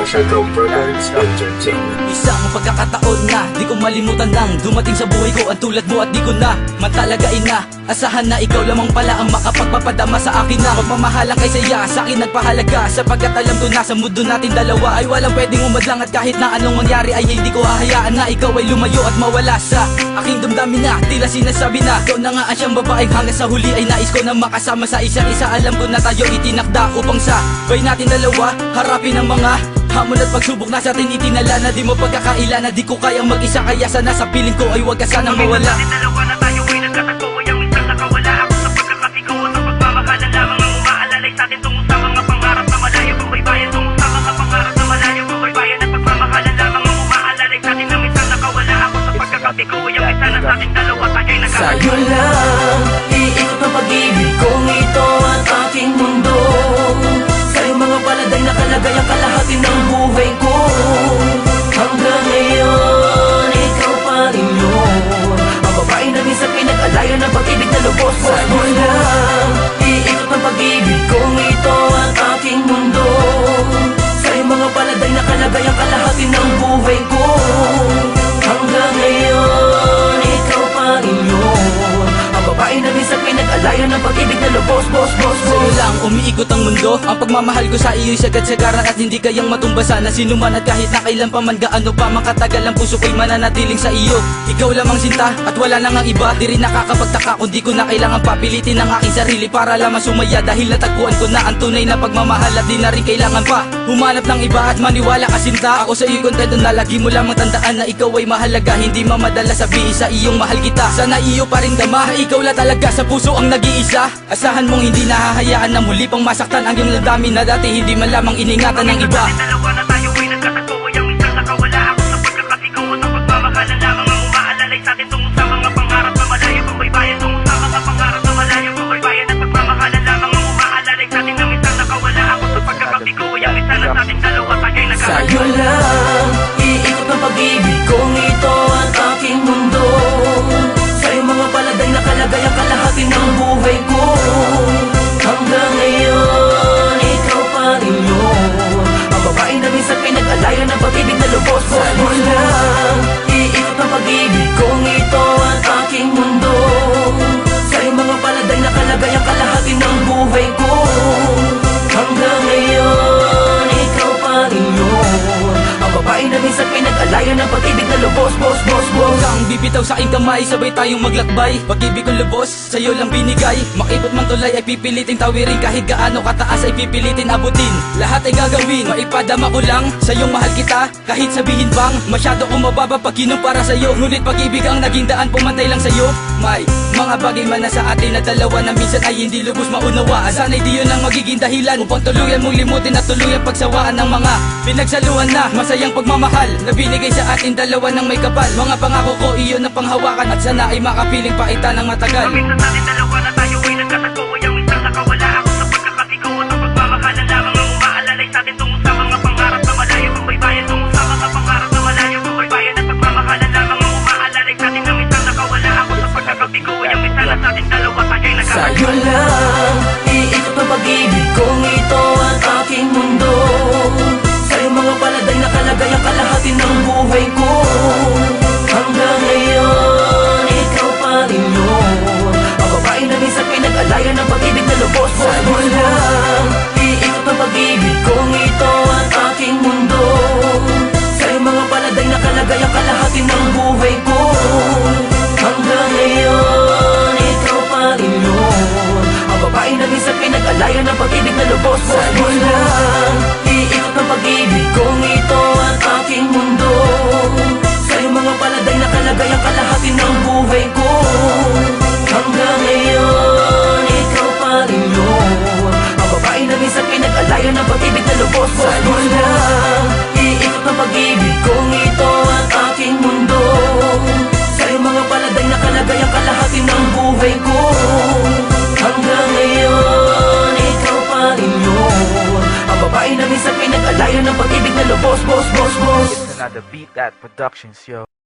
Shadow Products Entertainment. Isang pagkakataon na di ko malimutan nang dumating sa buhay ko ang tulad mo at di ko na matalagain na asahan na ikaw lamang pala ang makapagpapadama sa akin na pagmamahalang kay saya sa akin nagpahalaga, sapagkat alam ko na sa mundo natin dalawa ay walang pwedeng umadlang at kahit na anong mangyari ay hindi ko hahayaan na ikaw ay lumayo at mawala sa aking damdamin na tila sinasabi na ikaw na nga ang siyang babaeng hanggang sa huli ay nais ko na makasama sa isa't isa. Alam ko na tayo itinakda upang sabay natin dalawa harapin ang mga hamon at pagsubok na sa atin itinala na di mo pagkakaila na di ko kayang mag-isa, kaya sana sa piling ko ay huwag ka sanang mawala. Dalawa na tayo ay nagkatagpo ay ang minsan nakawala ako sa pagkakasigaw at ang pagmamahalan lamang ang umaalalay sa atin tungo sa mga pangarap na malayo kung baybayan, tungo sa mga pangarap na malayo kung baybayan at pagmamahalan lamang ang umaalalay sa atin na minsan nakawala ako sa pagkakasigaw ay ang minsan sa atin dalawa tayo ay nagkatagpo. Sa'yo lang iikot ang pag-ibig kong ito at aking mundo. Sa'yo mga paladay na kalagay ang kalahati ng buhay ko. Hanggang ngayon, ikaw pa rin yun, ang babae na minsan pinag-alayan ng pag-ibig na lubos. Sa'yo lang iikot ang pag-ibig kong ito at aking mundo. Sa'yo mga paladay na kalagay ang kalahati ng buhay ko. Hanggang ngayon, ikaw pa rin yun, ang babae na minsan pinag-alayan ng pag-ibig na lubos. Sa'yo lang umiikot ang mundo, ang pagmamahal ko sa iyo'y sagad-sagaran at hindi kayang matumbasan na sinuman at kahit na kailan pa man gaano pa makatagal ang puso ko'y mananatiling sa iyo. Ikaw lamang sinta at wala nang ang iba, di rin nakakapagtaka kung di ko na kailangan papilitin ang aking sarili para lamang sumaya dahil natagpuan ko na ang tunay na pagmamahal at di na rin kailangan pa humanap ng iba at maniwala ka sinta. Ako sa iyo'y kontento na lagi mo lamang tandaan na ikaw ay mahalaga, hindi mamadala sabihin sa iyong mahal kita. Sana iyo pa rin dama, ikaw la talaga sa puso ang nag-iisa. Asahan mong hindi nahahayaan na muli pang masaktan ang iyong damdamin na dati hindi man lamang iningatan ng iba. Dalawa na tayo ay nagkatagpo ay ang minsan nakawala ako sa pagkakasigaw at ang pagmamahalan lamang ang umaalalay sa atin tungo sa mga pangarap na malayo kung baybayan, tungo sa mga pangarap na malayo kung baybayan at pagmamahalan lamang ang umaalalay sa atin na minsan nakawala ako sa pagkakasigaw ay ang minsan sa atin dalawa tayo ay nagkatagpo. Sa'yo lang iikot ang pag-ibig kong ito at aking mundo. Sa'yo mga paladay na kalagay ang kalahati ng buhay ko. Hanggang ngayon, ikaw pa rin yun, ang babae na minsan pinag-alayan ng pag-ibig na lubos. Sa'yo lang iikot ang pag-ibig kong ito at aking mundo. Sa'yo mga paladay na kalagay ang kalahati ng buhay ko. Hanggang ngayon, ikaw pa rin yun, ang babae na minsan pinag-alayan ng pag-ibig na lubos. Huwag kang bibitaw sa aking kamay, sabay tayong maglakbay. Pag-ibig kong lubos, sa'yo lang binigay. Makipot man tulay ay pipiliting tawirin, kahit gaano kataas ay pipilitin abutin. Lahat ay gagawin, maipadama ko lang sa'yong mahal kita, kahit sabihin bang masyado kong mababa pag kinumpara sa'yo. Ngunit pag-ibig ang naging daan, pumantay lang sa'yo. May mga bagay man na sa atin na dalawa na minsan ay hindi lubos maunawaan. Sana'y di yun ang magiging dahilan upang tuluyan mong limutin at tuluyan pagsawaan ng mga pinagsaluhan na masayang pagmamahal na binigay sa atin dalawa ng may kapal. Mga pangako ko iyon ang panghawakan at sana ay makapiling paita ng matagal. Minsan sa atin dalawa na tayo ay nagkatagpo ay ang minsan nakawala ako sa pagkakasigaw at ang pagmamahalan lamang ang umaalalay sa atin tungo sa mga pangarap na malayo kung baybayan, tungo sa mga pangarap na malayo kung baybayan at pagmamahalan lamang ang umaalalay sa atin na minsan nakawala ako sa pagkakasigaw ay ang minsan sa atin dalawa tayo ay nagkatagpo. Sa'yo lang iikot ang pag-ibig kong ito at aking mundo. Sa'yo mga paladay na kalagay ang kalahati ng buhay ko. Hanggang ngayon, ikaw pa rin yun, ang babae na minsan pinag-alayan ng pag-ibig na lubos. Sa'yo lang iikot ang pag-ibig kong ito at aking mundo. Sa'yo mga paladay na kalagay ang kalahati ng buhay ko. Hanggang ngayon, ikaw pa rin yun, ang babae na minsan pinag-alayan ng pag-ibig na lubos. Sa'yo lang iikot ang pag-ibig kong ito at aking mundo. Sa'yo mga paladay na kalagay ang kalahati ng buhay ko. Hanggang ngayon, ikaw pa rin yun, ang babae na minsan pinag-alayan ng pag-ibig na lubos. Sa'yo lang iikot ang pag-ibig kong ito at aking mundo. Sa'yo mga paladay na kalagay ang kalahati ng buhay ko. Hanggang ngayon, ikaw pa rin yun, ang babae na minsan pinag-alayan ng pag-ibig na lubos. It's another Beat That Productions, yo.